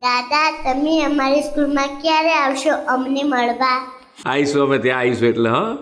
દાદા, તમે અમારી સ્કૂલમાં ક્યારે આવશો અમને મળવા? આવીશું, અમે ત્યાં આવીશું એટલે હા.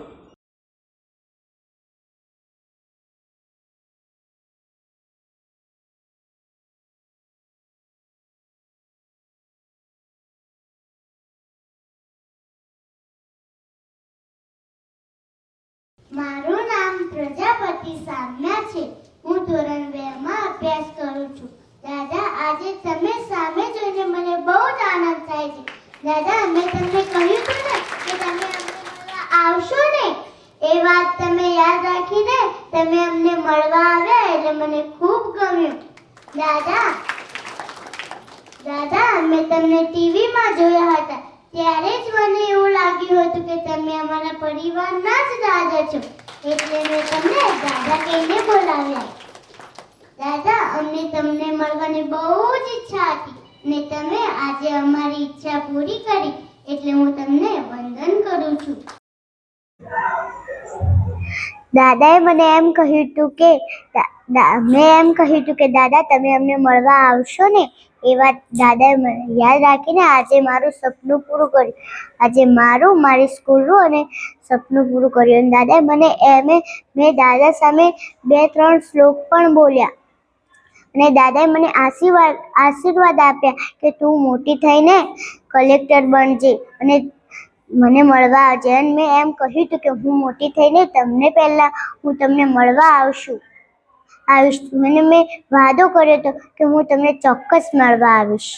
મારું નામ પ્રજાપતિ સામ્યા છે. હું ધોરણ 2 માં અભ્યાસ કરું છું. દાદા, આજે તમે સામે જોઈને મને બહુ જ આનંદ થાય છે. દાદા, મેં તમને કહ્યું હતું ને કે તમે અમને મળવા આવશો ને. એ વાત તમે યાદ રાખીને તમે અમને મળવા આવ્યા એટલે મને ખૂબ ગમ્યું. દાદા, મેં તમને ટીવીમાં જોયા હતા. ત્યારે જ મને એવું લાગ્યું હતું કે તમે અમારા પરિવારના જ દાદા છો. એટલે મેં તમને દાદા કહીને બોલાવ્યા. દાદા, અમને તમને મળવાની બહુ જ ઈચ્છા હતી ને તમે આજે અમારી ઈચ્છા પૂરી કરી એટલે હું તમને વંદન કરું છું. દાદાએ મને એમ કહ્યું હતું કે દાદા, તમે અમને મળવા આવશો ને. એ વાત દાદાએ યાદ રાખીને આજે મારું સપનું પૂરું કર્યું. આજે મારી સ્કૂલનું અને સપનું પૂરું કર્યું. અને દાદાએ મેં દાદા સામે 2-3 શ્લોક પણ બોલ્યા અને દાદાએ મને આશીર્વાદ આપ્યા કે તું મોટી થઈને કલેક્ટર બનજે અને મને મળવા આવજે. અને મેં એમ કહ્યું હતું કે હું મોટી થઈને હું તમને મળવા આવીશ. અને મેં વાદો કર્યો હતો કે હું તમને ચોક્કસ મળવા આવીશ.